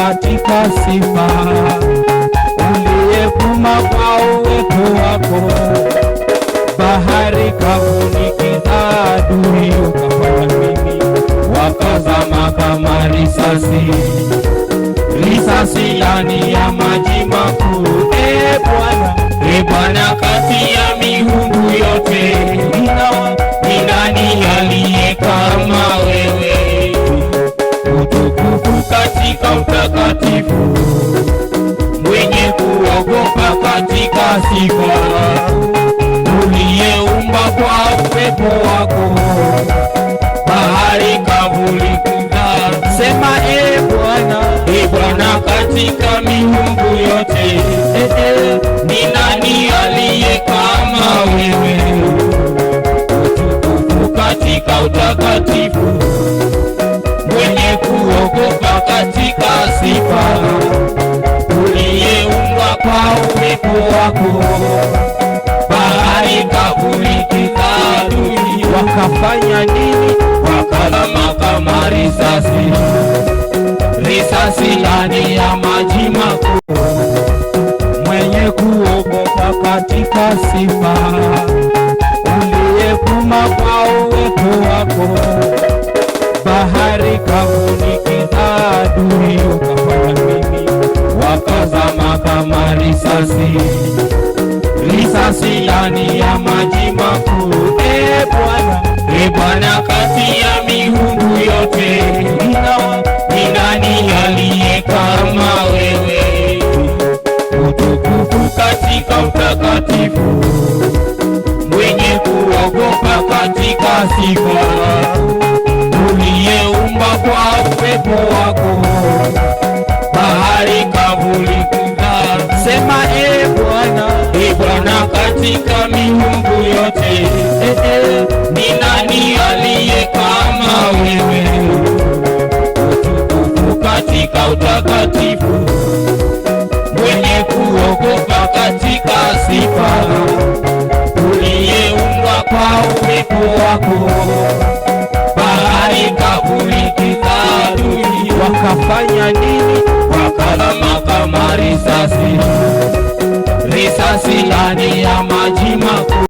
katika sifa, uliyevuma kwa uwepo wako. Bahari kafunikisa adui, ukafanya mimi wakazama kama risasi, risasi ndani ya maji makuu. Bwana, kati ya miungu yote ni nani aliye kama wewe? Utukufu katika utakatifu, mwenye kuogopa katika sifa, uliyeumba kwa uwepo wako. Bahari kavulikunda, sema Bwana, katika miungu yote ni nani aliye kama wewe? Utukufu katika utakatifu, mwenye kuogopa katika sifa, uliyeumbwa kwa uwepo wako. Bahari kavulikika adui, wakafanya nini? Wakazama kama risasi, risasi ndani ya maji makuu. Mwenye kuogopa katika sifa, uliyevuma kwa uwepo wako. Bahari kafunikisa adui, ukafanya mimi wakazama kama risasi, risasi ndani ya maji makuu. Bwana, kati ya miungu yote ni nani aliye kama wewe? Utukufu katika utakatifu, mwenye kuogopa katika sifa, uliyeumba kwa uwepo wako. Bahari kavulikunda, sema Bwana, katika miungu yote ni nani aliye kama wewe? Utukufu katika utakatifu, mwenye kuogopa katika sifa, uliyeumbwa kwa uwepo wako. Bahari kavulikika adui, wakafanya nini? Wakazama kama risasi, risasi ndani ya maji makuu.